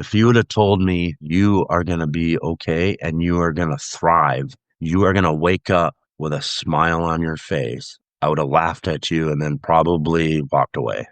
If you would have told me you are going to be okay and you are going to thrive, you are going to wake up with a smile on your face, I would have laughed at you and then probably walked away.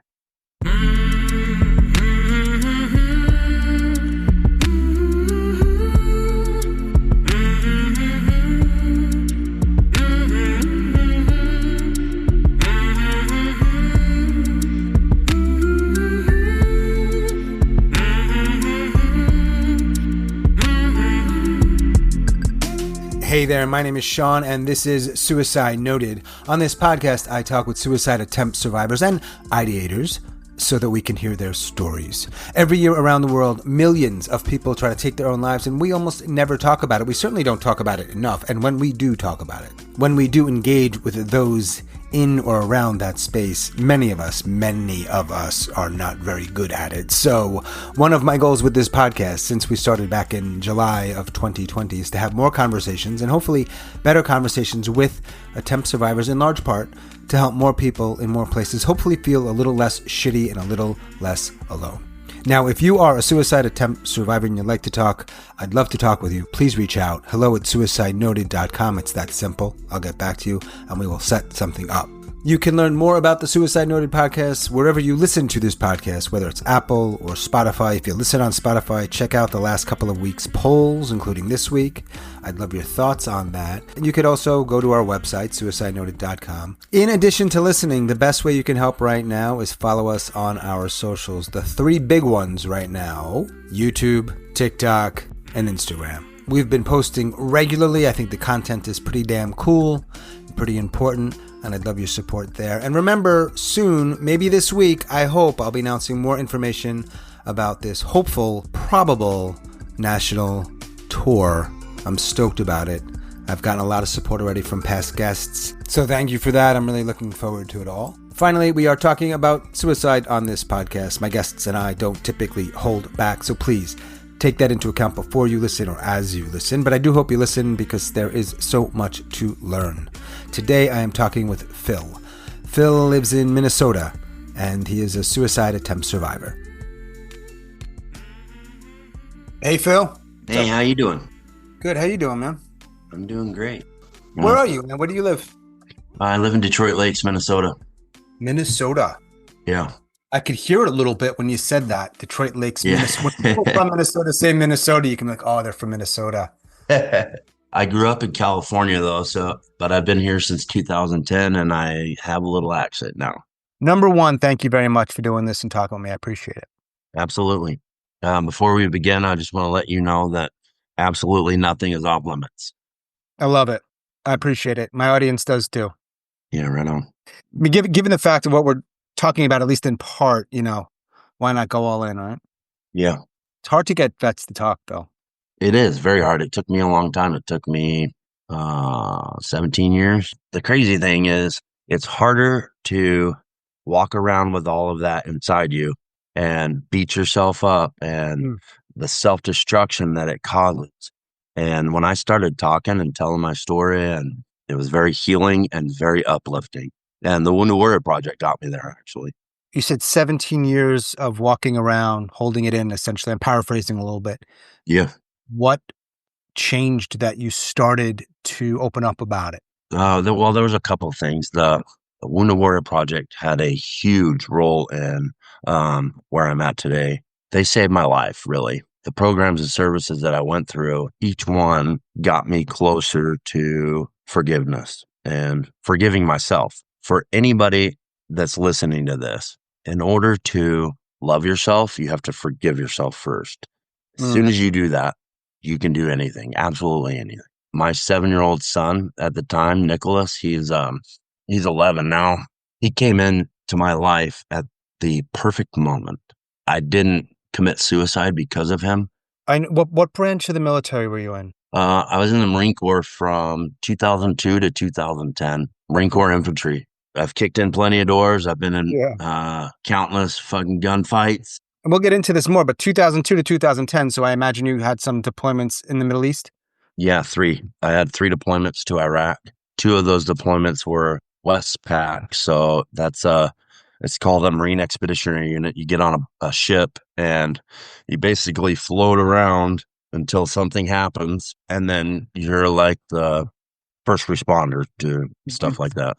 Hey there, my name is Sean, and this is Suicide Noted. On this podcast, I talk with suicide attempt survivors and ideators so that we can hear their stories. Every year around the world, millions of people try to take their own lives, and we almost never talk about it. We certainly don't talk about it enough, and when we do talk about it, when we do engage with those in or around that space, many of us are not very good at it. So one of my goals with this podcast, since we started back in July of 2020, is to have more conversations and hopefully better conversations with attempt survivors, in large part to help more people in more places hopefully feel a little less shitty and a little less alone. Now, if you are a suicide attempt survivor and you'd like to talk, I'd love to talk with you. Please reach out. hello@suicidenoted.com. It's that simple. I'll get back to you and we will set something up. You can learn more about the Suicide Noted podcast wherever you listen to this podcast, whether it's Apple or Spotify. If you listen on Spotify, check out the last couple of weeks' polls, including this week. I'd love your thoughts on that. And you could also go to our website, suicidenoted.com. In addition to listening, the best way you can help right now is follow us on our socials. The three big ones right now: YouTube, TikTok, and Instagram. We've been posting regularly. I think the content is pretty damn cool, pretty important, and I'd love your support there. And remember, soon, maybe this week, I hope I'll be announcing more information about this hopeful, probable national tour. I'm stoked about it. I've gotten a lot of support already from past guests, so thank you for that. I'm really looking forward to it all. Finally, we are talking about suicide on this podcast. My guests and I don't typically hold back, so please take that into account before you listen or as you listen, but I do hope you listen because there is so much to learn. Today I am talking with Phil. Phil lives in Minnesota, and he is a suicide attempt survivor. Hey, Phil. Hey, how you doing? Good. How you doing, man? I'm doing great. Where are you, man? Where do you live? I live in Detroit Lakes, Minnesota. Minnesota. Yeah. I could hear it a little bit when you said that. Detroit Lakes, Minnesota. When people from Minnesota say Minnesota, you can be like, oh, they're from Minnesota. I grew up in California, though, but I've been here since 2010, and I have a little accent now. Number one, thank you very much for doing this and talking with me. I appreciate it. Absolutely. Before we begin, I just want to let you know that absolutely nothing is off limits. I love it. I appreciate it. My audience does too. Yeah, right on. I mean, given the fact of what we're talking about, at least in part, why not go all in, right? Yeah. It's hard to get vets to talk, though. It is very hard. It took me a long time. It took me 17 years. The crazy thing is it's harder to walk around with all of that inside you and beat yourself up and the self-destruction that it causes. And when I started talking and telling my story, and it was very healing and very uplifting. And the Wounded Warrior Project got me there, actually. You said 17 years of walking around, holding it in, essentially. I'm paraphrasing a little bit. Yeah. What changed that you started to open up about it? Well, there was a couple of things. The Wounded Warrior Project had a huge role in where I'm at today. They saved my life, really. The programs and services that I went through, each one got me closer to forgiveness and forgiving myself. For anybody that's listening to this, in order to love yourself, you have to forgive yourself first. As soon as you do that, you can do anything, absolutely anything. My 7-year-old son at the time, Nicholas, he's 11 now. He came into my life at the perfect moment. I didn't commit suicide because of him. What branch of the military were you in? I was in the Marine Corps from 2002 to 2010, Marine Corps infantry. I've kicked in plenty of doors. I've been in countless fucking gunfights. And we'll get into this more, but 2002 to 2010, so I imagine you had some deployments in the Middle East? Yeah, 3. I had 3 deployments to Iraq. 2 of those deployments were Westpac, so that's It's called a Marine Expeditionary Unit. You get on a ship and you basically float around until something happens, and then you're like the first responder to Mhm. stuff like that.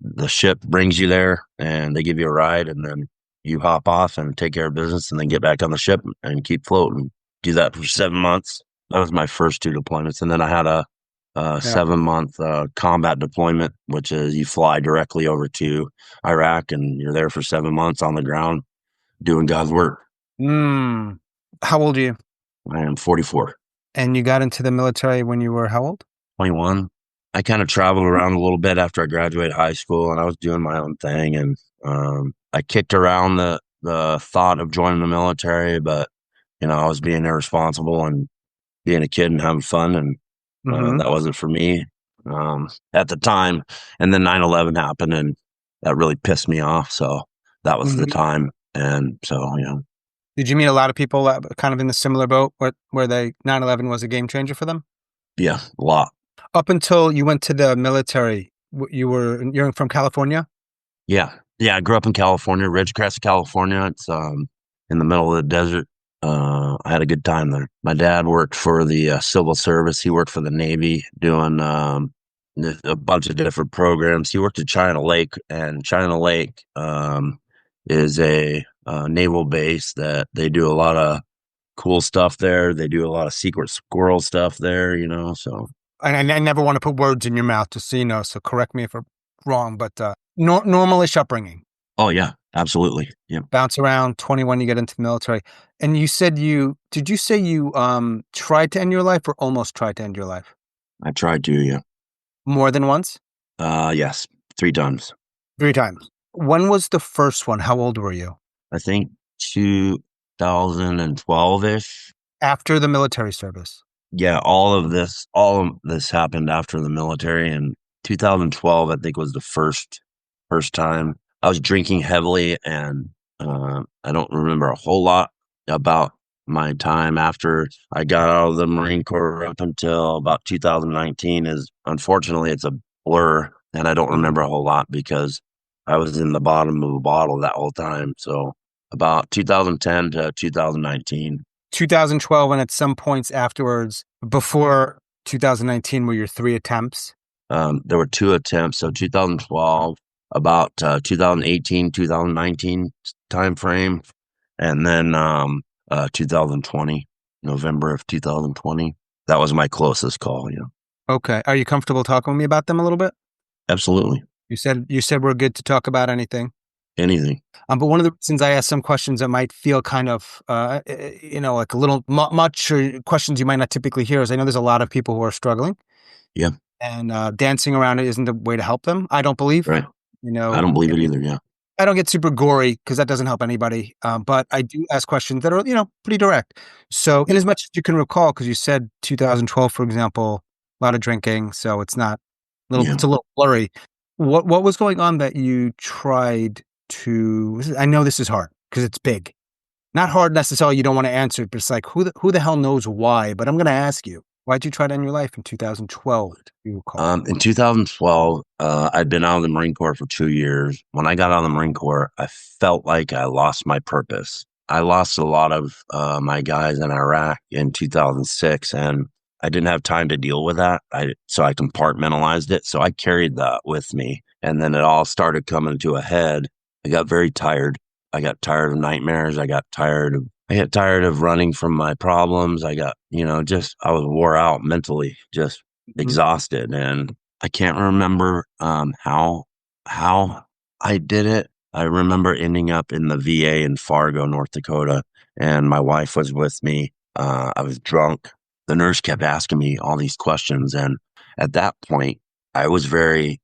The ship brings you there, and they give you a ride, and then you hop off and take care of business, and then get back on the ship and keep floating. Do that for 7 months. That was my first two deployments, and then I had a Yeah. 7 month combat deployment, which is you fly directly over to Iraq, and you're there for 7 months on the ground doing God's work. Mm. How old are you? I am 44. And you got into the military when you were how old? 21. I kind of traveled around a little bit after I graduated high school, and I was doing my own thing. And I kicked around the thought of joining the military, but I was being irresponsible and being a kid and having fun, and Mm-hmm. that wasn't for me at the time. And then 9/11 happened, and that really pissed me off. So that was the Mm-hmm. time. And so, Did you meet a lot of people that were kind of in the similar boat where 9/11 was a game changer for them? yeah, a lot. Up until you went to the military, you're from California? Yeah. Yeah. I grew up in California, Ridgecrest, California. It's in the middle of the desert. I had a good time there. My dad worked for the civil service. He worked for the Navy doing a bunch of different programs. He worked at China Lake, and China Lake is a naval base that they do a lot of cool stuff there. They do a lot of secret squirrel stuff there, so. I never want to put words in your mouth, just so you know, so correct me if I'm wrong, but normalish upbringing. Oh, yeah, absolutely. Yeah. Bounce around, 21, you get into the military. And did you say you tried to end your life or almost tried to end your life? I tried to, yeah. More than once? Yes, 3 times. 3 times. When was the first one? How old were you? I think 2012-ish. After the military service. Yeah, all of this happened after the military. And 2012, I think, was the first time. I was drinking heavily, and I don't remember a whole lot about my time after I got out of the Marine Corps up until about 2019. Is unfortunately it's a blur, and I don't remember a whole lot because I was in the bottom of a bottle that whole time. So about 2010 to 2019. 2012, and at some points afterwards, before 2019, were your 3 attempts? There were 2 attempts. So 2012, about 2018, 2019 time frame, and then 2020, November of 2020. That was my closest call. Yeah, Okay. Are you comfortable talking with me about them a little bit? absolutely. You said we're good to talk about anything. Anything. But one of the reasons I ask some questions that might feel kind of, like a little much, or questions you might not typically hear, is I know there's a lot of people who are struggling, Yeah, and dancing around it isn't the way to help them. I don't believe. right. You I know, don't believe it either. Yeah, I don't get super gory because that doesn't help anybody. But I do ask questions that are, pretty direct. So, in as much as you can recall, because you said 2012, for example, a lot of drinking, so yeah. it's a little blurry. What was going on that you tried to? I know this is hard because it's big. Not hard necessarily. You don't want to answer it, but it's like who the hell knows why? But I'm going to ask you. Why'd you try to end your life in 2012? Do you recall? In 2012, I'd been out of the Marine Corps for 2 years. When I got out of the Marine Corps, I felt like I lost my purpose. I lost a lot of my guys in Iraq in 2006, and I didn't have time to deal with that. So I compartmentalized it. So I carried that with me, and then it all started coming to a head. I got very tired. I got tired of nightmares. I got tired of running from my problems. I got, I was wore out mentally, just Mhm. exhausted. And I can't remember how I did it. I remember ending up in the VA in Fargo, North Dakota, and my wife was with me. I was drunk. The nurse kept asking me all these questions. And at that point, I was very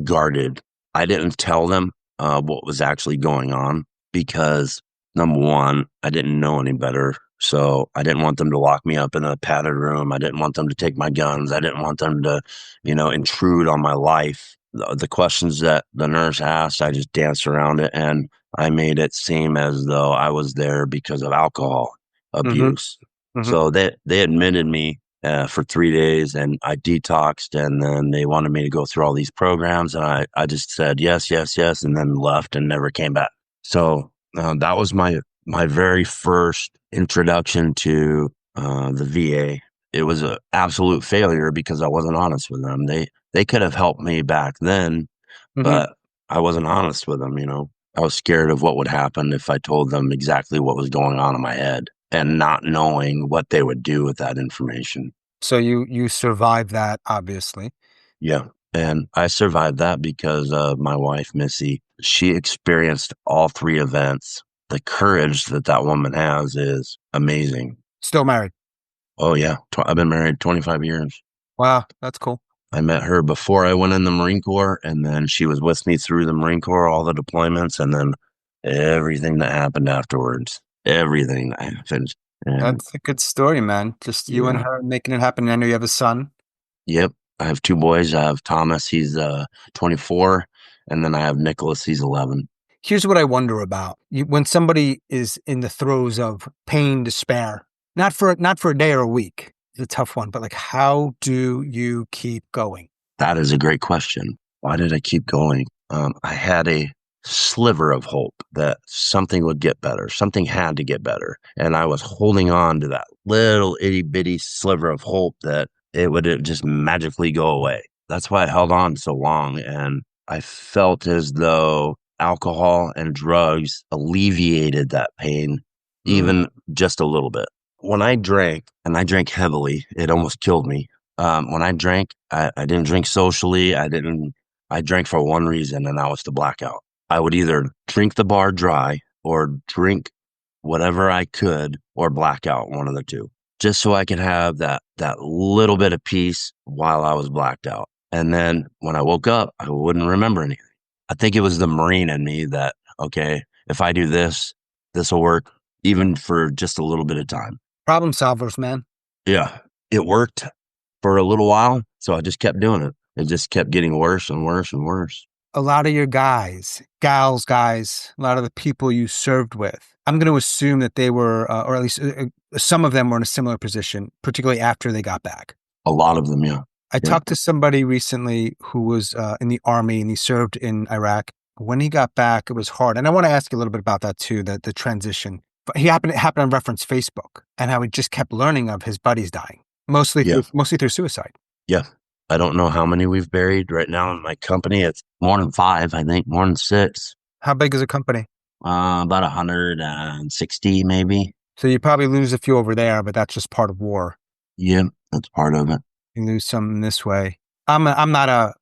guarded. I didn't tell them what was actually going on because number one, I didn't know any better. So I didn't want them to lock me up in a padded room. I didn't want them to take my guns. I didn't want them to, intrude on my life. The questions that the nurse asked, I just danced around it, and I made it seem as though I was there because of alcohol Mhm. abuse. Mhm. So they admitted me for 3 days, and I detoxed, and then they wanted me to go through all these programs, and I just said yes, yes, yes, and then left and never came back. So that was my very first introduction to the VA. It was an absolute failure because I wasn't honest with them. They could have helped me back then, Hmm. but I wasn't honest with them. I was scared of what would happen if I told them exactly what was going on in my head and not knowing what they would do with that information. So you survived that, obviously. Yeah. And I survived that because of my wife, Missy. She experienced all three events. The courage that that woman has is amazing. Still married. Oh, yeah. I've been married 25 years. Wow, that's cool. I met her before I went in the Marine Corps, and then she was with me through the Marine Corps, all the deployments, and then everything that happened afterwards. Everything that happened. And That's a good story, man. Just you and yeah. her making it happen. I know you have a son. Yep. I have two boys. I have Thomas, he's 24, and then I have Nicholas, he's 11. Here's what I wonder about. When somebody is in the throes of pain, despair, not for a day or a week, it's a tough one, but like, how do you keep going? That is a great question. Why did I keep going? I had a sliver of hope that something would get better. Something had to get better. And I was holding on to that little itty bitty sliver of hope that it would just magically go away. That's why I held on so long. And I felt as though alcohol and drugs alleviated that pain, Mm. even just a little bit. When I drank, and I drank heavily, it almost killed me. When I drank, I didn't drink socially. I drank for one reason, and that was to black out. I would either drink the bar dry or drink whatever I could or black out, one of the two, just so I could have that little bit of peace while I was blacked out. And then when I woke up, I wouldn't remember anything. I think it was the Marine in me that, okay, if I do this, this will work even for just a little bit of time. Problem solvers, man. Yeah, it worked for a little while, so I just kept doing it. It just kept getting worse and worse and worse. A lot of your guys, gals, guys, a lot of the people you served with, I'm going to assume that they were, or at least some of them were in a similar position, particularly after they got back. A lot of them, yeah. I Yeah. talked to somebody recently who was in the army and he served in Iraq. When he got back, it was hard. And I want to ask you a little bit about that too, the transition. But it happened on reference Facebook and how he just kept learning of his buddies dying, Yeah. mostly through suicide. Yeah. I don't know how many we've buried right now in my company. It's more than five, I think, more than six. How big is a company? About 160, maybe. So you probably lose a few over there, but that's just part of war. Yeah, that's part of it. You lose some this way. I'm not a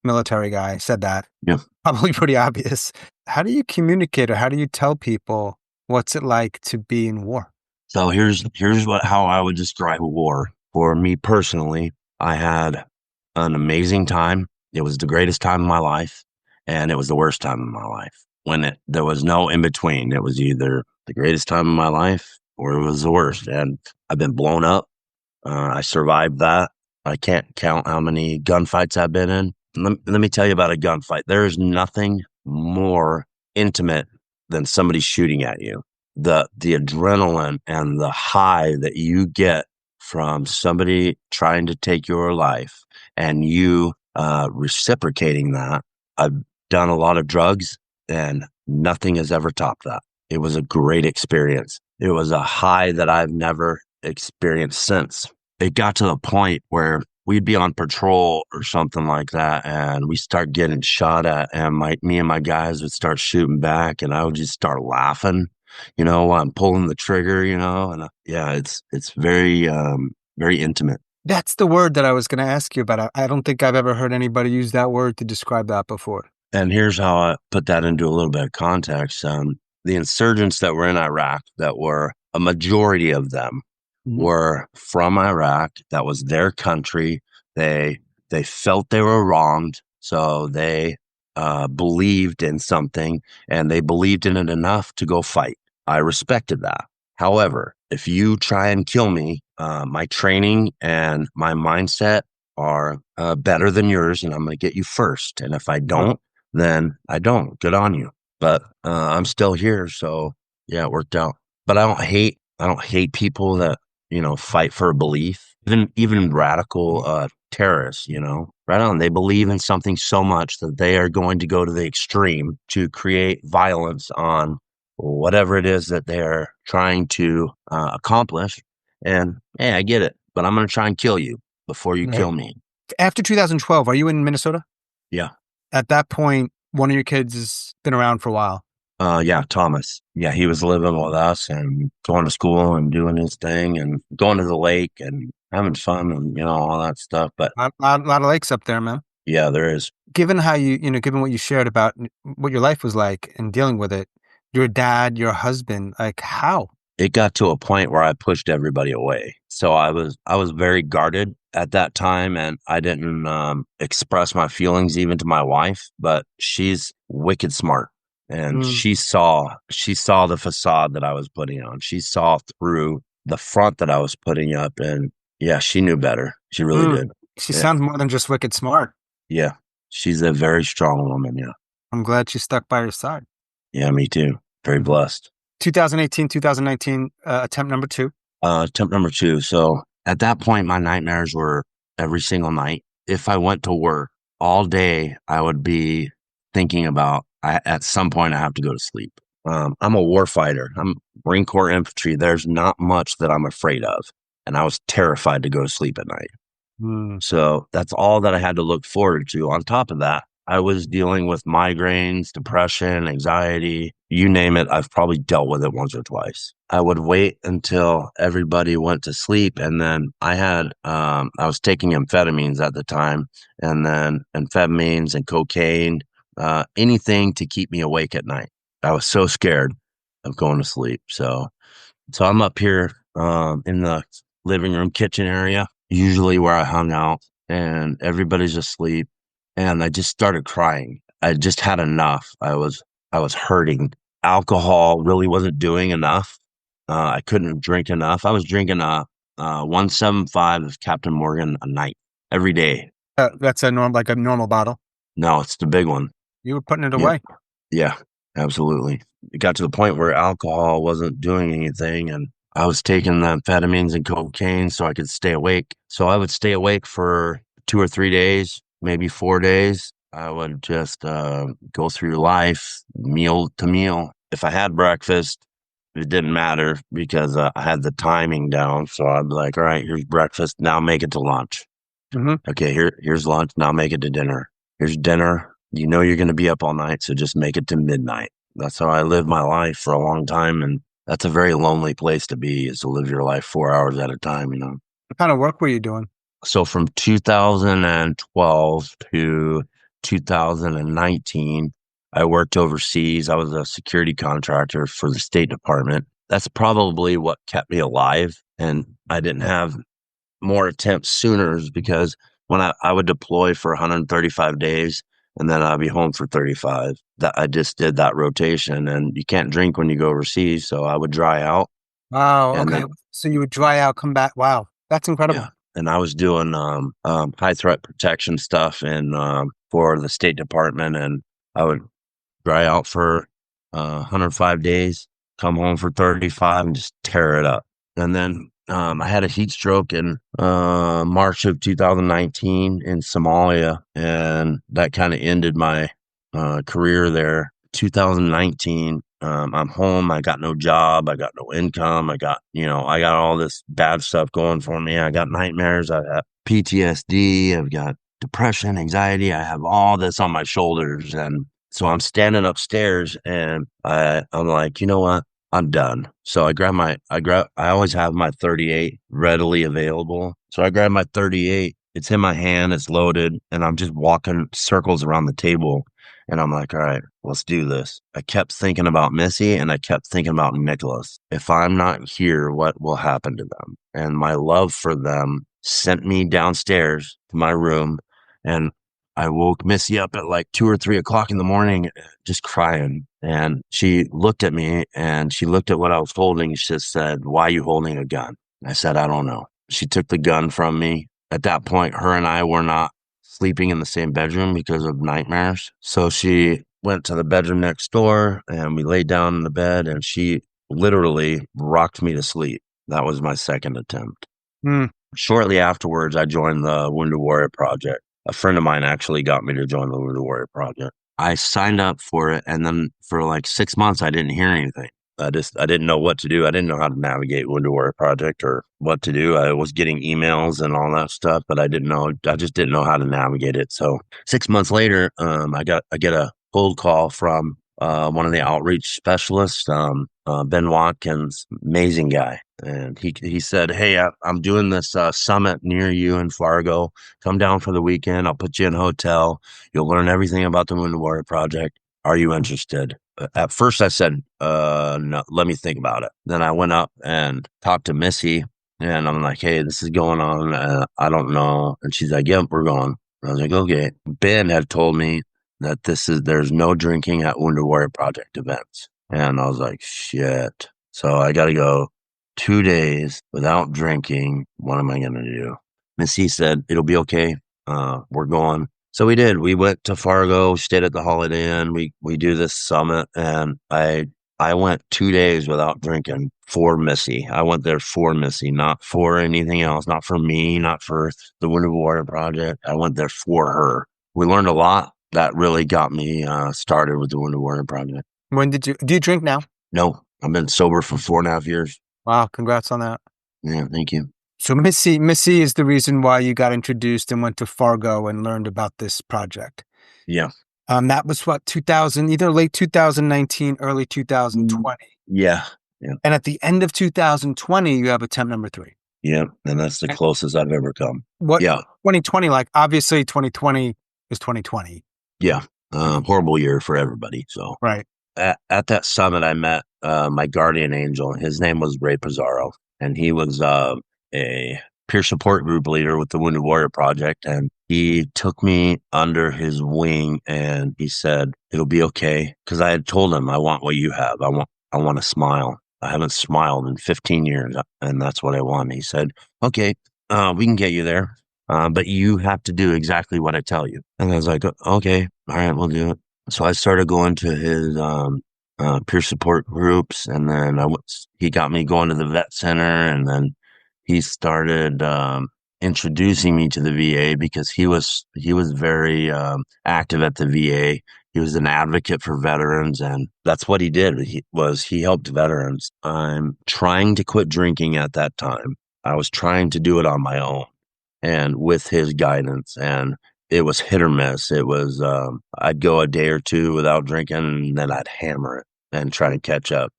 military guy. I said that. Yeah. Probably pretty obvious. How do you communicate or how do you tell people what's it like to be in war? So here's how I would describe war. For me personally, I had an amazing time. It was the greatest time of my life, and it was the worst time of my life. There was no in between. It was either the greatest time of my life or it was the worst. And I've been blown up. I survived that. I can't count how many gunfights I've been in. Let me tell you about a gunfight. There is nothing more intimate than somebody shooting at you. The adrenaline and the high that you get from somebody trying to take your life and you reciprocating that. I've done a lot of drugs and nothing has ever topped that. It was a great experience. It was a high that I've never experienced since. It got to the point where we'd be on patrol or something like that and we start getting shot at and me and my guys would start shooting back and I would just start laughing, while I'm pulling the trigger, and yeah, it's very, very intimate. That's the word that I was going to ask you about. I don't think I've ever heard anybody use that word to describe that before. And here's how I put that into a little bit of context. The insurgents that were in Iraq, that were a majority of them were from Iraq. That was their country. They felt they were wronged, so they believed in something, and they believed in it enough to go fight. I respected that. However, if you try and kill me, my training and my mindset are better than yours, and I'm going to get you first. And if I don't, then I don't. Good on you. But I'm still here, so yeah, it worked out. But I don't hate people that fight for a belief. Even radical terrorists, right on. They believe in something so much that they are going to go to the extreme to create violence on whatever it is that they're trying to accomplish. And hey, I get it, but I'm going to try and kill you before you Right. kill me. After 2012, are you in Minnesota? Yeah. At that point, one of your kids has been around for a while. Yeah, Thomas. Yeah, he was living with us and going to school and doing his thing and going to the lake and having fun and all that stuff. But Lot of lakes up there, man. yeah, there is. Given how given what you shared about what your life was like and dealing with it, your dad, your husband, like how? It got to a point where I pushed everybody away. So I was very guarded at that time, and I didn't express my feelings even to my wife. But she's wicked smart, and Mm. she saw the facade that I was putting on. She saw through the front that I was putting up, and yeah, she knew better. She really did. She Yeah, sounds more than just wicked smart. yeah. She's a very strong woman. Yeah, I'm glad she stuck by your side. yeah. Me too. Very blessed. 2018, 2019, attempt number 2. Attempt number 2. So at that point, my nightmares were every single night. If I went to work all day, I would be thinking about, at some point, I have to go to sleep. I'm a war fighter. I'm Marine Corps infantry. There's not much that I'm afraid of. And I was terrified to go to sleep at night. Mm. So that's all that I had to look forward to. On top of that, I was dealing with migraines, depression, anxiety, you name it. I've probably dealt with it once or twice. I would wait until everybody went to sleep. And then I was taking amphetamines at the time, and then amphetamines and cocaine, anything to keep me awake at night. I was so scared of going to sleep. So I'm up here in the living room, kitchen area, usually where I hung out, and everybody's asleep. And I just started crying. I just had enough. I was hurting. Alcohol really wasn't doing enough. I couldn't drink enough. I was drinking 175 of Captain Morgan a night every day. That's a normal bottle. No, it's the big one. You were putting it Yeah, away. yeah, absolutely. It got to the point where alcohol wasn't doing anything, and I was taking the amphetamines and cocaine so I could stay awake. So I would stay awake for 2 or 3 days, maybe 4 days. I would just go through life, meal to meal. If I had breakfast, it didn't matter because I had the timing down. So I'd be like, all right, here's breakfast. Now make it to lunch. Mm-hmm. Okay, here's lunch. Now make it to dinner. Here's dinner. You know you're going to be up all night, so just make it to midnight. That's how I lived my life for a long time, and that's a very lonely place to be, is to live your life 4 hours at a time. What kind of work were you doing? So from 2012 to 2019, I worked overseas. I was a security contractor for the State Department. That's probably what kept me alive, and I didn't have more attempts sooner, is because when I would deploy for 135 days and then I'd be home for 35. That I just did that rotation, and you can't drink when you go overseas, so I would dry out. Wow. And Okay. then So you would dry out, come back. Wow. That's incredible. yeah, and I was doing high threat protection stuff and for the State Department, and I would dry out for 105 days, come home for 35, and just tear it up. And then I had a heat stroke in March of 2019 in Somalia, and that kind of ended my career there. 2019, I'm home. I got no job. I got no income. I got all this bad stuff going for me. I got nightmares. I have PTSD. I've got depression, anxiety. I have all this on my shoulders. And so I'm standing upstairs, and I'm like, you know what? I'm done. So I always have my 38 readily available. So I grab my 38. It's in my hand. It's loaded. And I'm just walking circles around the table. And I'm like, all right, let's do this. I kept thinking about Missy, and I kept thinking about Nicholas. If I'm not here, what will happen to them? And my love for them sent me downstairs to my room, and I woke Missy up at like 2 or 3 o'clock in the morning, just crying. And she looked at me, and she looked at what I was holding. She just said, "Why are you holding a gun?" I said, "I don't know." She took the gun from me. At that point, her and I were not sleeping in the same bedroom because of nightmares. So she went to the bedroom next door, and we laid down in the bed, and she literally rocked me to sleep. That was my second attempt. Hmm. Shortly afterwards, I joined the Wounded Warrior Project. A friend of mine actually got me to join the Wounded Warrior Project. I signed up for it, and then for like 6 months, I didn't hear anything. I didn't know what to do. I didn't know how to navigate Wounded Warrior Project or what to do. I was getting emails and all that stuff, but I didn't know. I just didn't know how to navigate it. So 6 months later, I get a cold call from one of the outreach specialists, Ben Watkins, amazing guy. And he said, "Hey, I'm doing this summit near you in Fargo. Come down for the weekend. I'll put you in a hotel. You'll learn everything about the Wounded Warrior Project. Are you interested?" At first, I said, "No, let me think about it." Then I went up and talked to Missy, and I'm like, "Hey, this is going on. I don't know." And she's like, "Yep, we're going." I was like, "Okay." Ben had told me that there's no drinking at Wounded Warrior Project events, and I was like, "Shit." So I got to go 2 days without drinking. What am I going to do? Missy said, "It'll be okay. We're going." So we did. We went to Fargo, stayed at the Holiday Inn. We do this summit, and I went 2 days without drinking for Missy. I went there for Missy, not for anything else, not for me, not for the Wounded Warrior Project. I went there for her. We learned a lot. That really got me started with the Wounded Warrior Project. Do you drink now? No, I've been sober for 4.5 years. Wow, congrats on that. Yeah, thank you. So Missy is the reason why you got introduced and went to Fargo and learned about this project. Yeah. That was what, 2000, either late 2019, early 2020. Yeah. Yeah. And at the end of 2020, you have attempt number 3. Yeah. And that's the closest I've ever come. What Yeah. 2020, like obviously 2020 is 2020. Yeah. Horrible year for everybody. So Right. at that summit, I met my guardian angel. His name was Ray Pizarro, and he was a peer support group leader with the Wounded Warrior Project. And he took me under his wing, and he said, "It'll be okay." Because I had told him, "I want what you have. I want to smile. I haven't smiled in 15 years, and that's what I want." He said, "Okay, we can get you there, but you have to do exactly what I tell you." And I was like, "Okay, all right, we'll do it." So I started going to his peer support groups, and then he got me going to the vet center, and then he started introducing me to the VA because he was very active at the VA. He was an advocate for veterans, and that's what he did. He helped veterans. I'm trying to quit drinking at that time. I was trying to do it on my own and with his guidance, and it was hit or miss. It was I'd go a day or two without drinking, and then I'd hammer it and try to catch up.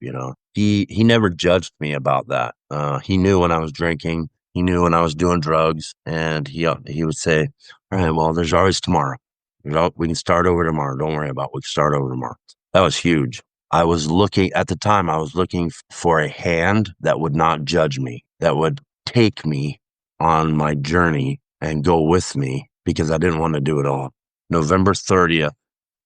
He never judged me about that. He knew when I was drinking. He knew when I was doing drugs, and he would say, "All right, well, there's always tomorrow. We can start over tomorrow. Don't worry about it. We can start over tomorrow." That was huge. I was looking at the time. I was looking for a hand that would not judge me, that would take me on my journey and go with me, because I didn't want to do it all. November 30th,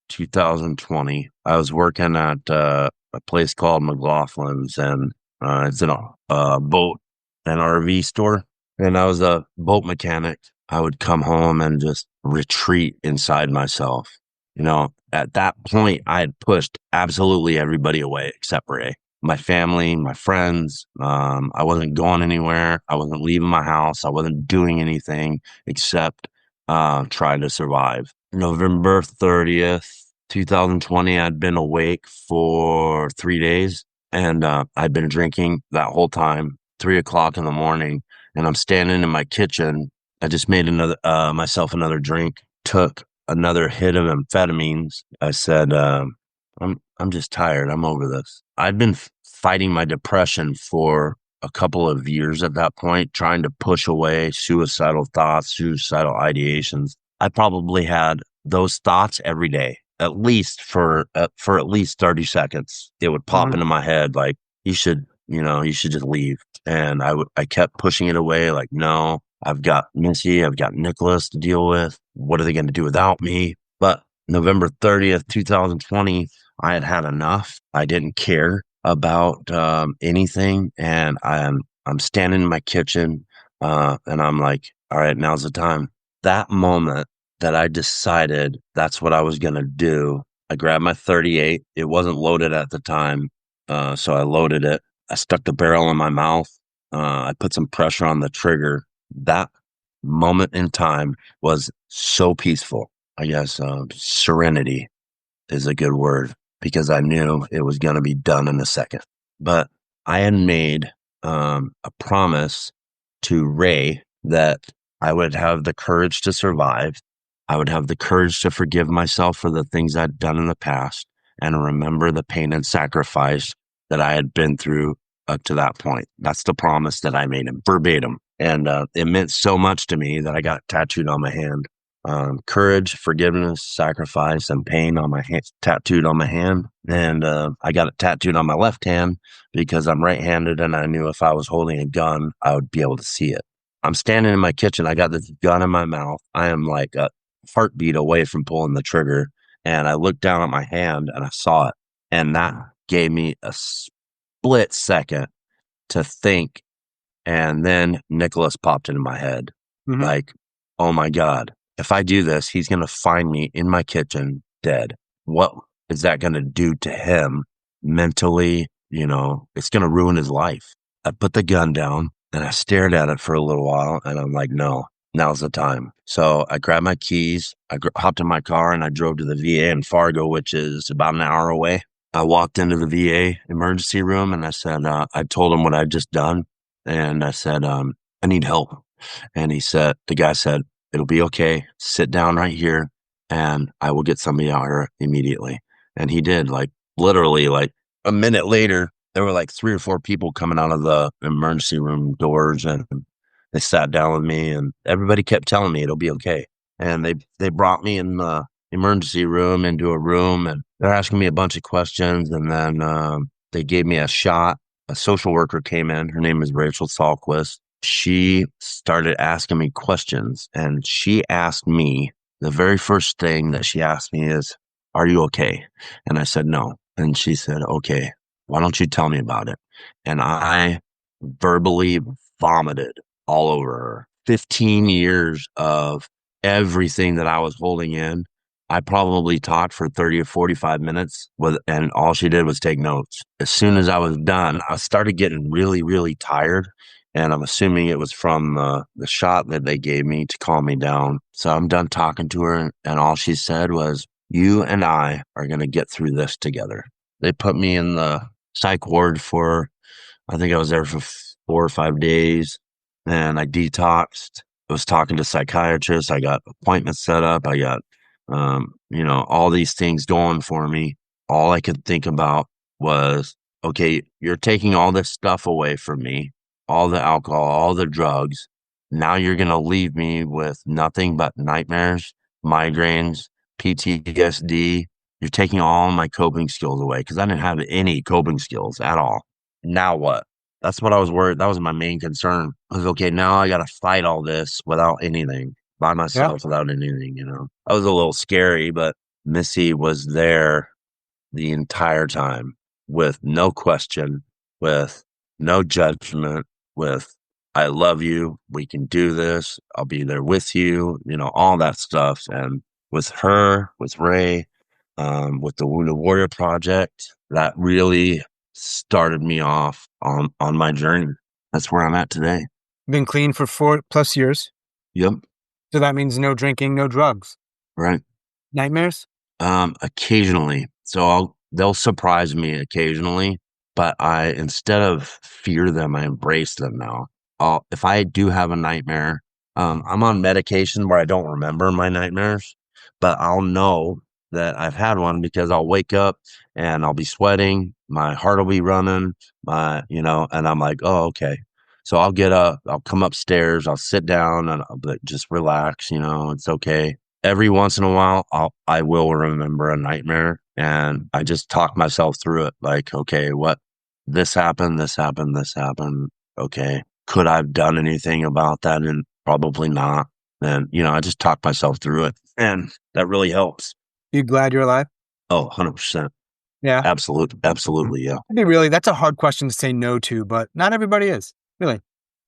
2020, I was working at a place called McLaughlin's, and it's a boat and RV store. And I was a boat mechanic. I would come home and just retreat inside myself. At that point, I had pushed absolutely everybody away except Ray. My family, my friends. I wasn't going anywhere. I wasn't leaving my house. I wasn't doing anything except trying to survive. November 30th, 2020, I'd been awake for 3 days, and I'd been drinking that whole time, 3 o'clock in the morning, and I'm standing in my kitchen. I just made myself another drink, took another hit of amphetamines. I said, I'm just tired. I'm over this. I'd been fighting my depression for a couple of years at that point, trying to push away suicidal thoughts, suicidal ideations. I probably had those thoughts every day, at least for at least 30 seconds. It would pop into my head like, you should just leave. And I kept pushing it away. Like, no, I've got Missy, I've got Nicholas to deal with. What are they going to do without me? But November 30th, 2020, I had had enough. I didn't care about anything. And I'm standing in my kitchen, and I'm like, all right, now's the time. That moment that I decided that's what I was going to do, I grabbed my 38. It wasn't loaded at the time, so I loaded it. I stuck the barrel in my mouth, I put some pressure on the trigger. That moment in time was so peaceful. I guess serenity is a good word because I knew it was going to be done in a second. But I had made a promise to Ray that I would have the courage to survive. I would have the courage to forgive myself for the things I'd done in the past and remember the pain and sacrifice that I had been through up to that point. That's the promise that I made him verbatim. And it meant so much to me that I got tattooed on my hand. Courage, forgiveness, sacrifice, and pain on my hand, tattooed on my hand. And I got it tattooed on my left hand because I'm right-handed, and I knew if I was holding a gun, I would be able to see it. I'm standing in my kitchen. I got this gun in my mouth. I am like a heartbeat away from pulling the trigger. And I looked down at my hand and I saw it. And that gave me a split second to think. And then Nicholas popped into my head. Mhm. Like, oh my God, if I do this, he's going to find me in my kitchen dead. What is that going to do to him mentally? It's going to ruin his life. I put the gun down and I stared at it for a little while and I'm like, no, now's the time. So I grabbed my keys, hopped in my car and I drove to the VA in Fargo, which is about an hour away. I walked into the VA emergency room and I said, I told him what I'd just done. And I said, I need help. And the guy said, it'll be okay. Sit down right here and I will get somebody out here immediately. And he did, like literally like a minute later, there were like 3 or 4 people coming out of the emergency room doors and they sat down with me and everybody kept telling me it'll be okay. And they brought me in the emergency room into a room and they're asking me a bunch of questions. And then they gave me a shot. A social worker came in. Her name is Rachel Salquist. She started asking me questions and she asked me, the very first thing that she asked me is, are you okay? And I said, no. And she said, okay, why don't you tell me about it? And I verbally vomited all over her. 15 years of everything that I was holding in. I probably talked for 30 or 45 minutes and all she did was take notes. As soon as I was done, I started getting really, really tired. And I'm assuming it was from the shot that they gave me to calm me down. So I'm done talking to her. And all she said was, you and I are going to get through this together. They put me in the psych ward I think I was there for 4 or 5 days and I detoxed. I was talking to psychiatrists. I got appointments set up. I got, all these things going for me. All I could think about was, okay, you're taking all this stuff away from me, all the alcohol, all the drugs. Now you're going to leave me with nothing but nightmares, migraines, PTSD. You're taking all my coping skills away because I didn't have any coping skills at all. Now what? That's what I was worried. That was my main concern. I was okay. Now I got to fight all this without anything by Yeah. myself, without anything. That was a little scary, but Missy was there the entire time with no question, with no judgment, with I love you. We can do this. I'll be there with you. All that stuff. And with her, with Ray, with the Wounded Warrior Project, that really started me off on my journey. That's where I'm at today. Been clean for 4+ years. Yep. So that means no drinking, no drugs. Right. Nightmares? Occasionally. So they'll surprise me occasionally, but instead of fear them, I embrace them now. If I do have a nightmare, I'm on medication where I don't remember my nightmares, but I'll know that I've had one because I'll wake up and I'll be sweating, my heart will be running, and I'm like, oh, okay. So I'll get up, I'll come upstairs, I'll sit down and I'll just relax, it's okay. Every once in a while, I will remember a nightmare and I just talk myself through it. Like, okay, this happened, this happened, this happened. Okay. Could I have done anything about that? And probably not. And, I just talk myself through it and that really helps. You glad you're alive? Oh, 100%. Yeah. Absolutely. Yeah. That's a hard question to say no to, but not everybody is. Really.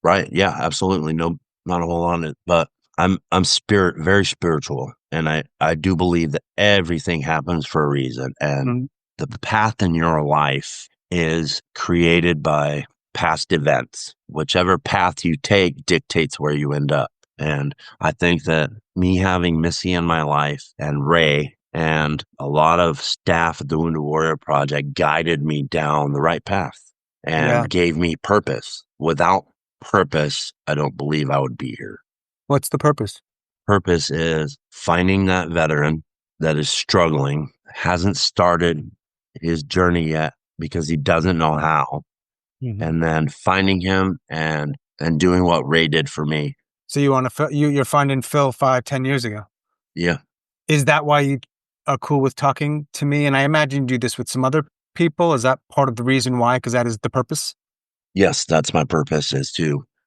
Right. Yeah, absolutely. No, not a whole lot on it, but I'm very spiritual. And I do believe that everything happens for a reason. And the path in your life is created by past events. Whichever path you take dictates where you end up. And I think that me having Missy in my life and Ray and a lot of staff at the Wounded Warrior Project guided me down the right path Yeah. and gave me purpose. Without purpose, I don't believe I would be here. What's the purpose? Purpose is finding that veteran that is struggling, hasn't started his journey yet because he doesn't know how, and then finding him and doing what Ray did for me. So you want to you're finding Phil 5-10 years ago. Yeah. Is that why you are cool with talking to me? And I imagine you do this with some other people. Is that part of the reason why? Because that is the purpose. Yes, that's my purpose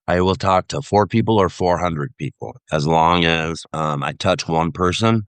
I will talk to 4 people or 400 people. As long as I touch one person,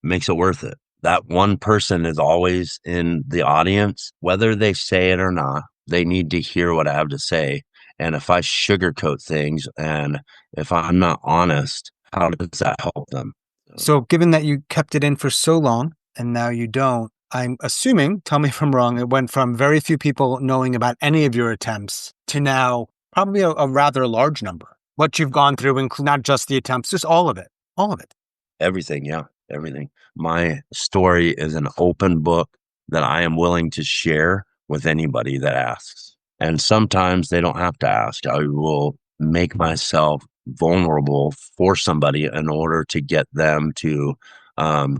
makes it worth it. That one person is always in the audience, whether they say it or not. They need to hear what I have to say. And if I sugarcoat things and if I'm not honest, how does that help them? So given that you kept it in for so long and now you don't, I'm assuming, tell me if I'm wrong, it went from very few people knowing about any of your attempts to now probably a rather large number. What you've gone through, not just the attempts, just all of it. All of it. Everything, yeah, everything. My story is an open book that I am willing to share with anybody that asks. And sometimes they don't have to ask. I will make myself vulnerable for somebody in order to get them to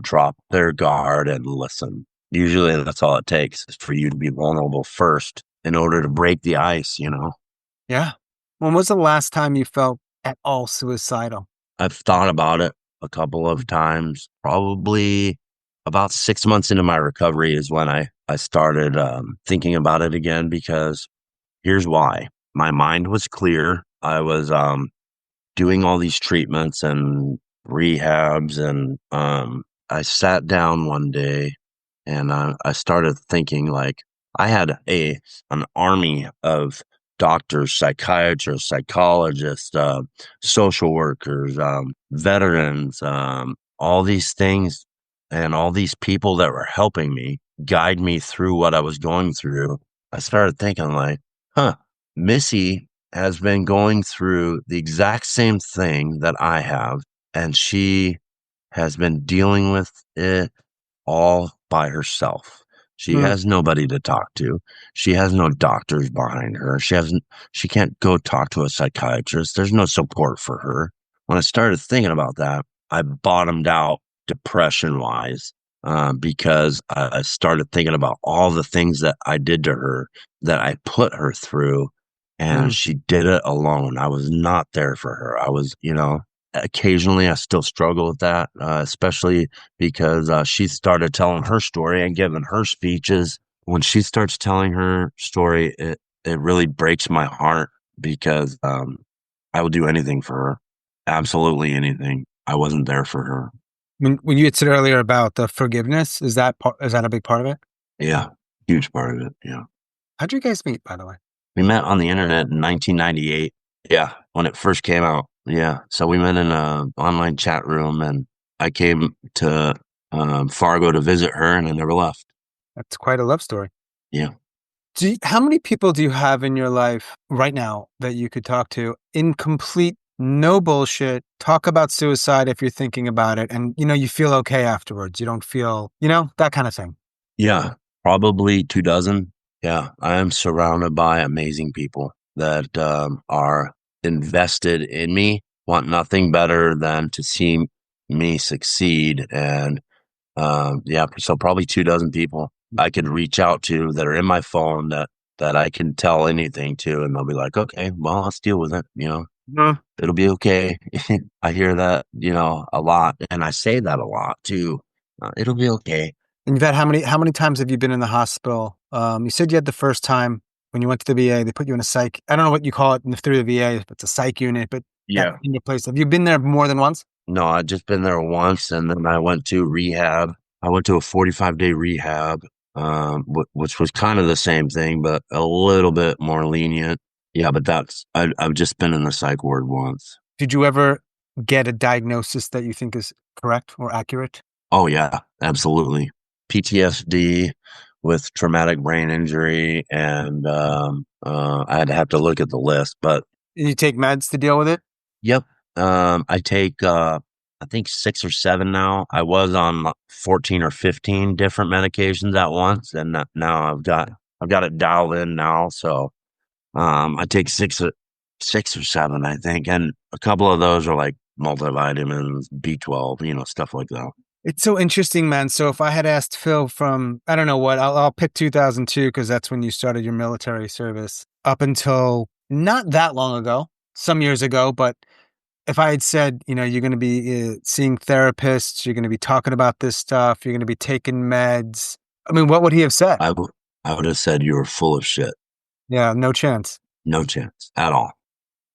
drop their guard and listen. Usually that's all it takes is for you to be vulnerable first in order to break the ice, Yeah. When was the last time you felt at all suicidal? I've thought about it a couple of times. Probably about 6 months into my recovery is when I started thinking about it again, because here's why. My mind was clear. I was doing all these treatments and rehabs, and I sat down one day and I started thinking, like, I had an army of doctors, psychiatrists, psychologists, social workers, veterans, all these things, and all these people that were helping me guide me through what I was going through. I started thinking, like, Missy has been going through the exact same thing that I have, and she has been dealing with it all by herself. She has nobody to talk to. She has no doctors behind her. She can't go talk to a psychiatrist. There's no support for her. When I started thinking about that, I bottomed out depression wise, because I started thinking about all the things that I did to her, that I put her through, and she did it alone. I was not there for her. I was, occasionally I still struggle with that, especially because she started telling her story and giving her speeches. When she starts telling her story, it really breaks my heart, because I would do anything for her. Absolutely anything. I wasn't there for her. When you had said earlier about the forgiveness, is that a big part of it? Yeah, huge part of it. Yeah. How'd you guys meet, by the way? We met on the internet in 1998. Yeah, when it first came out. Yeah. So we met in an online chat room, and I came to Fargo to visit her, and I never left. That's quite a love story. Yeah. How many people do you have in your life right now that you could talk to in complete no bullshit, talk about suicide if you're thinking about it, and you feel okay afterwards? You don't feel, that kind of thing. Yeah, probably 2 dozen. Yeah, I am surrounded by amazing people that are invested in me, want nothing better than to see me succeed. And yeah, so probably 2 dozen people I could reach out to that are in my phone that I can tell anything to, and they'll be like, okay, well, let's deal with it. It'll be okay. I hear that, a lot, and I say that a lot too. It'll be okay. And you've had how many times have you been in the hospital? You said you had the first time when you went to the VA, they put you in a psych. I don't know what you call it through the VA, if it's a psych unit, but Yeah. in your place. Have you been there more than once? No, I'd just been there once, and then I went to rehab. I went to a 45-day rehab, which was kind of the same thing, but a little bit more lenient. Yeah, but I've just been in the psych ward once. Did you ever get a diagnosis that you think is correct or accurate? Oh, yeah, absolutely. PTSD with traumatic brain injury and I'd have to look at the list, but You take meds to deal with it? yep. I take I think 6 or 7 now. I was on 14 or 15 different medications at once, and now I've got it dialed in now. So I take 6 or 7, I think, and a couple of those are like multivitamins, B12, stuff like that. It's so interesting, man. So if I had asked Phil from, I don't know what, I'll pick 2002 because that's when you started your military service, up until not that long ago, some years ago. But if I had said, you're going to be seeing therapists, you're going to be talking about this stuff, you're going to be taking meds, I mean, what would he have said? I would have said you were full of shit. Yeah, no chance. No chance at all.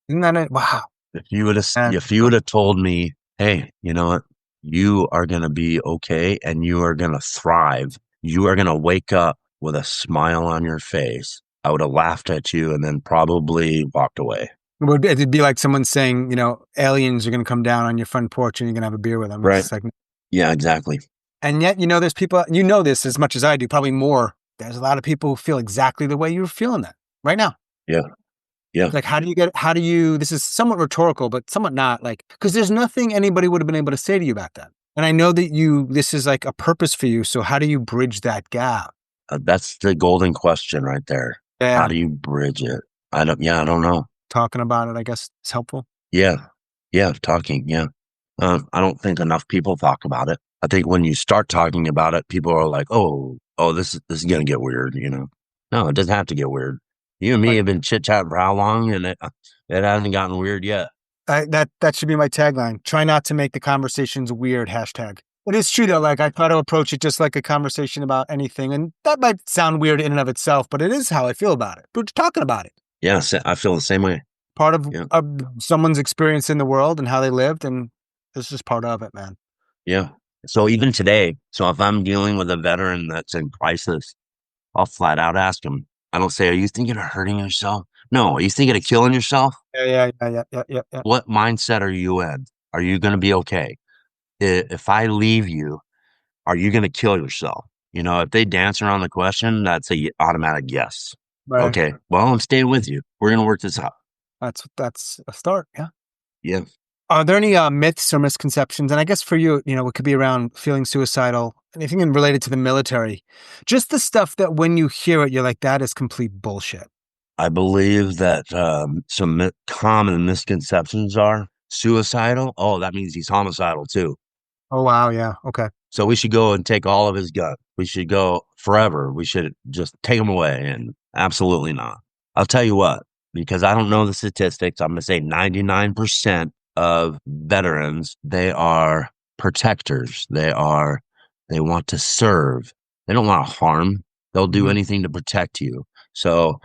Isn't that it? Wow. And If you would have told me, hey, you know what? You are going to be okay and you are going to thrive. You are going to wake up with a smile on your face. I would have laughed at you and then probably walked away. it'd be like someone saying, aliens are going to come down on your front porch and you're going to have a beer with them. Right. It's like, Yeah, exactly. and yet, there's people, this as much as I do, probably more. There's a lot of people who feel exactly the way you're feeling that right now. Yeah. Yeah. Like, this is somewhat rhetorical, but somewhat not, like, because there's nothing anybody would have been able to say to you back then. And I know that this is like a purpose for you. So how do you bridge that gap? That's the golden question right there. Yeah. How do you bridge it? I don't know. Talking about it, I guess, is helpful. Yeah. Yeah. Talking. Yeah. I don't think enough people talk about it. I think when you start talking about it, people are like, oh, this is going to get weird. No, it doesn't have to get weird. You and me have been chit chatting for how long, and it hasn't gotten weird yet. That should be my tagline. Try not to make the conversations weird. #. It is true though. Like, I try to approach it just like a conversation about anything, and that might sound weird in and of itself, but it is how I feel about it. We're talking about it. Yeah, I feel the same way. Part of someone's experience in the world and how they lived, and this is part of it, man. Yeah. So even today, if I'm dealing with a veteran that's in crisis, I'll flat out ask him. I don't say, "Are you thinking of hurting yourself?" No. Are you thinking of killing yourself? Yeah. What mindset are you in? Are you going to be okay? If I leave you, are you going to kill yourself? If they dance around the question, that's a automatic yes. Right. Okay. Well, I'm staying with you. We're going to work this out. That's a start. Yeah. Yeah. Are there any myths or misconceptions? And I guess for you, it could be around feeling suicidal, anything related to the military, just the stuff that when you hear it, you're like, that is complete bullshit. I believe that some common misconceptions are suicidal. Oh, that means he's homicidal too. Oh, wow. Yeah. Okay. So we should go and take all of his guns. We should go forever. We should just take him away. And absolutely not. I'll tell you what, because I don't know the statistics, I'm going to say 99% of veterans, they are protectors. They want to serve. They don't want to harm. They'll do anything to protect you. So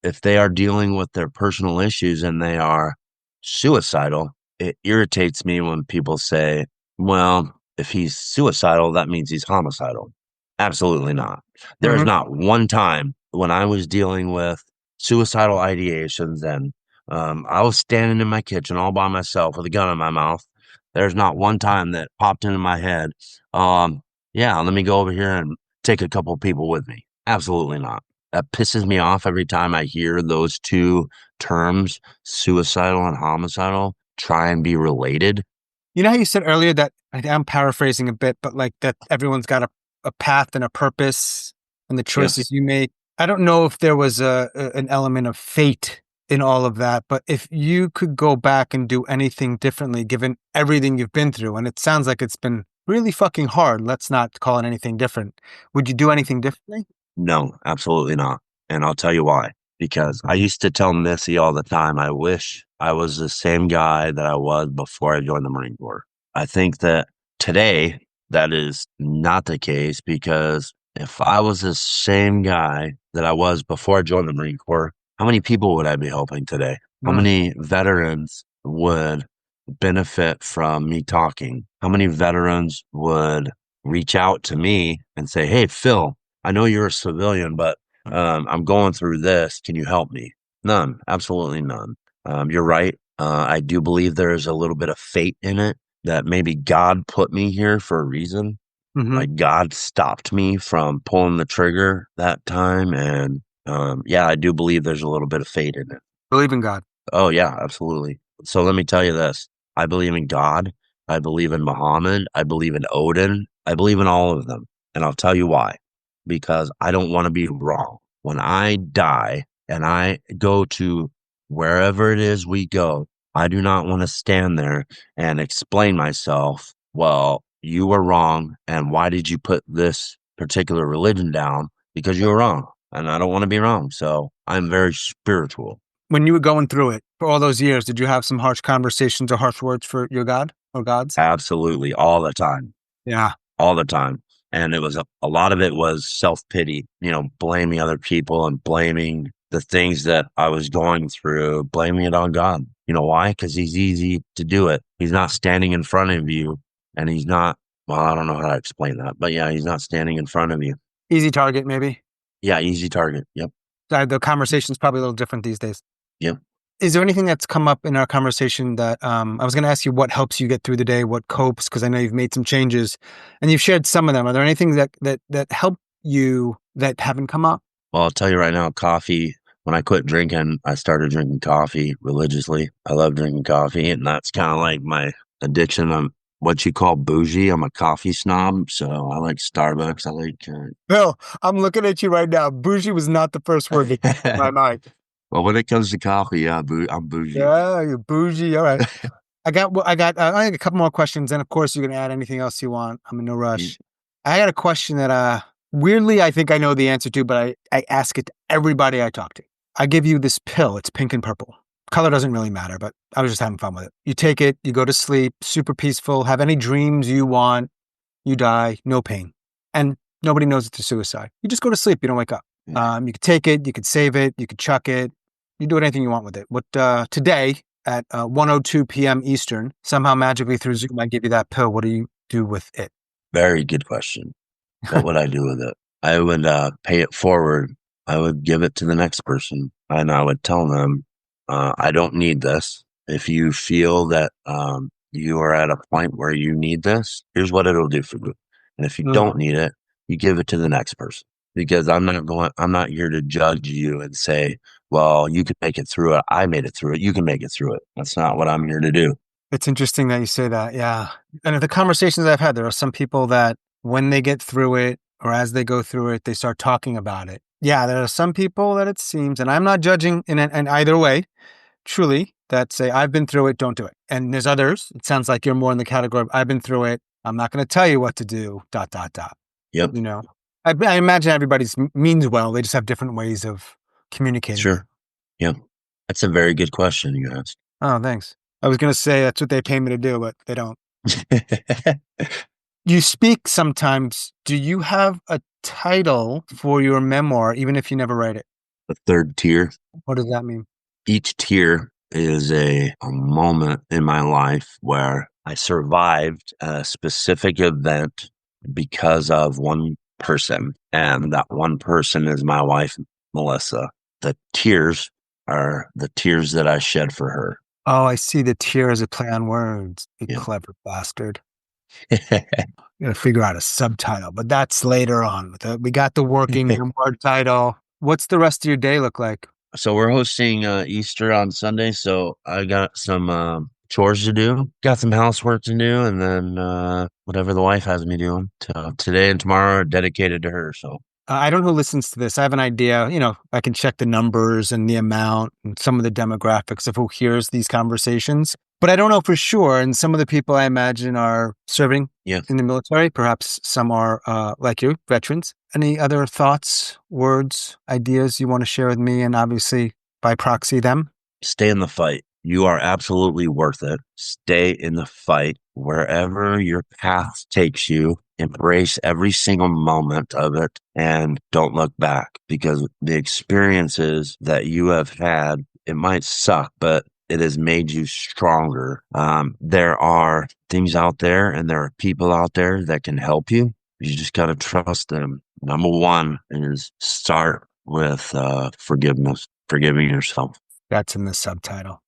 if they are dealing with their personal issues and they are suicidal, it irritates me when people say, well, if he's suicidal, that means he's homicidal. Absolutely not. There is not one time when I was dealing with suicidal ideations and I was standing in my kitchen all by myself with a gun in my mouth. There's not one time that popped into my head, yeah, let me go over here and take a couple people with me. Absolutely not. That pisses me off every time I hear those two terms, suicidal and homicidal, try and be related. You know how you said earlier that, I'm paraphrasing a bit, but like that everyone's got a path and a purpose and the choices you make. I don't know if there was an element of fate in all of that, but if you could go back and do anything differently, given everything you've been through, and it sounds like it's been really fucking hard, let's not call it anything different. Would you do anything differently? No, absolutely not. And I'll tell you why. Because I used to tell Missy all the time, I wish I was the same guy that I was before I joined the Marine Corps. I think that today that is not the case, because if I was the same guy that I was before I joined the Marine Corps, how many people would I be helping today? How many veterans would benefit from me talking? How many veterans would reach out to me and say, hey, Phil, I know you're a civilian, but I'm going through this. Can you help me? None. Absolutely none. You're right. I do believe there is a little bit of fate in it, that maybe God put me here for a reason. Like God stopped me from pulling the trigger that time. And Yeah, I do believe there's a little bit of fate in it. Believe in God. Oh, yeah, absolutely. So let me tell you this. I believe in God. I believe in Muhammad. I believe in Odin. I believe in all of them. And I'll tell you why. Because I don't want to be wrong. When I die and I go to wherever it is we go, I do not want to stand there and explain myself. Well, you were wrong. And why did you put this particular religion down? Because you were wrong. And I don't want to be wrong. So I'm very spiritual. When you were going through it for all those years, did you have some harsh conversations or harsh words for your God or gods? Absolutely. All the time. Yeah. All the time. And it was a lot of it was self pity, blaming other people and blaming the things that I was going through, blaming it on God. You know why? Because he's easy to do it. He's not standing in front of you and he's not, well, I don't know how to explain that, but yeah, he's not standing in front of you. Easy target, maybe. Yeah, easy target. Yep. The conversation's probably a little different these days. Yep. Is there anything that's come up in our conversation that I was going to ask you what helps you get through the day, what copes, because I know you've made some changes and you've shared some of them. Are there anything that help you that haven't come up? Well, I'll tell you right now, coffee. When I quit drinking, I started drinking coffee religiously. I love drinking coffee, and that's kind of like my addiction. I'm what you call bougie. I'm a coffee snob, so I like Starbucks. I like. Bill, I'm looking at you right now. Bougie was not the first word that came to my mind. Well, when it comes to coffee, yeah, I'm bougie. Yeah, you're bougie. All right. I got a couple more questions, and of course, you can add anything else you want. I'm in no rush. I got a question that weirdly I think I know the answer to, but I ask it to everybody I talk to. I give you this pill. It's pink and purple. Color doesn't really matter, but I was just having fun with it. You take it, you go to sleep, super peaceful, have any dreams you want, you die, no pain. And nobody knows it's a suicide. You just go to sleep, you don't wake up. You could take it, you could save it, you could chuck it. You do anything you want with it. What today at 1:02 p.m. Eastern, somehow magically through Zoom, I give you that pill. What do you do with it? Very good question. What would I do with it? I would pay it forward. I would give it to the next person, and I would tell them, I don't need this. If you feel that you are at a point where you need this, here's what it'll do for you. And if you don't need it, you give it to the next person. Because I'm not here to judge you and say, well, you can make it through it. I made it through it. You can make it through it. That's not what I'm here to do. It's interesting that you say that. Yeah. And the conversations I've had, there are some people that when they get through it or as they go through it, they start talking about it. Yeah, there are some people that it seems, and I'm not judging in either way, truly, that say, I've been through it, don't do it. And there's others, it sounds like you're more in the category of, I've been through it, I'm not going to tell you what to do, ... Yep. I imagine everybody's means well, they just have different ways of communicating. Sure. Yep. That's a very good question you asked. Oh, thanks. I was going to say that's what they pay me to do, but they don't. You speak sometimes. Do you have a title for your memoir, even if you never write it? The third tier. What does that mean? Each tier is a moment in my life where I survived a specific event because of one person. And that one person is my wife, Melissa. The tears are the tears that I shed for her. Oh, I see the tier as a play on words. You clever bastard. Gotta figure out a subtitle, but that's later on. We got the working memoir title. What's the rest of your day look like? So we're hosting Easter on Sunday, so I got some chores to do, got some housework to do, and then whatever the wife has me doing. Today and tomorrow are dedicated to her. So I don't know who listens to this. I have an idea. I can check the numbers and the amount and some of the demographics of who hears these conversations. But I don't know for sure. And some of the people I imagine are serving in the military. Perhaps some are, like you, veterans. Any other thoughts, words, ideas you want to share with me and obviously by proxy them? Stay in the fight. You are absolutely worth it. Stay in the fight. Wherever your path takes you, embrace every single moment of it and don't look back, because the experiences that you have had, it might suck, but it has made you stronger. There are things out there and there are people out there that can help you. You just got to trust them. Number one is start with forgiveness, forgiving yourself. That's in the subtitle.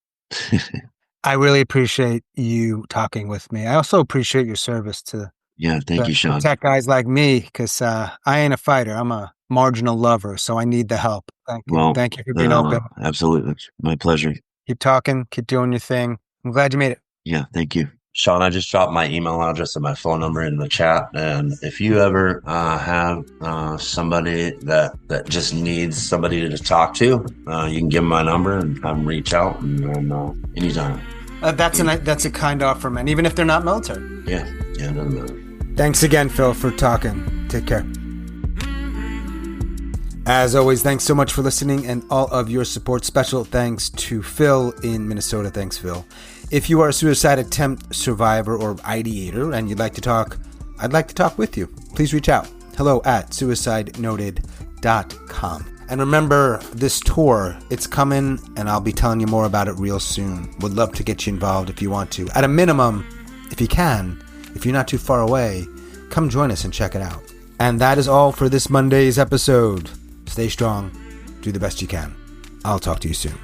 I really appreciate you talking with me. I also appreciate your service to thank you, Sean. tech guys like me, because I ain't a fighter. I'm a marginal lover, so I need the help. Thank you. Well, Thank you for being open. Absolutely. My pleasure. Keep talking, keep doing your thing. I'm glad you made it. Yeah, thank you. Sean, I just dropped my email address and my phone number in the chat. And if you ever have somebody that just needs somebody to talk to, you can give them my number and have them reach out and anytime. That's a kind offer, man, even if they're not military. Yeah, it doesn't matter. Thanks again, Phil, for talking. Take care. As always, thanks so much for listening and all of your support. Special thanks to Phil in Minnesota. Thanks, Phil. If you are a suicide attempt survivor or ideator and you'd like to talk, I'd like to talk with you. Please reach out. hello@suicidenoted.com. And remember, this tour, it's coming, and I'll be telling you more about it real soon. Would love to get you involved if you want to. At a minimum, if you can, if you're not too far away, come join us and check it out. And that is all for this Monday's episode. Stay strong. Do the best you can. I'll talk to you soon.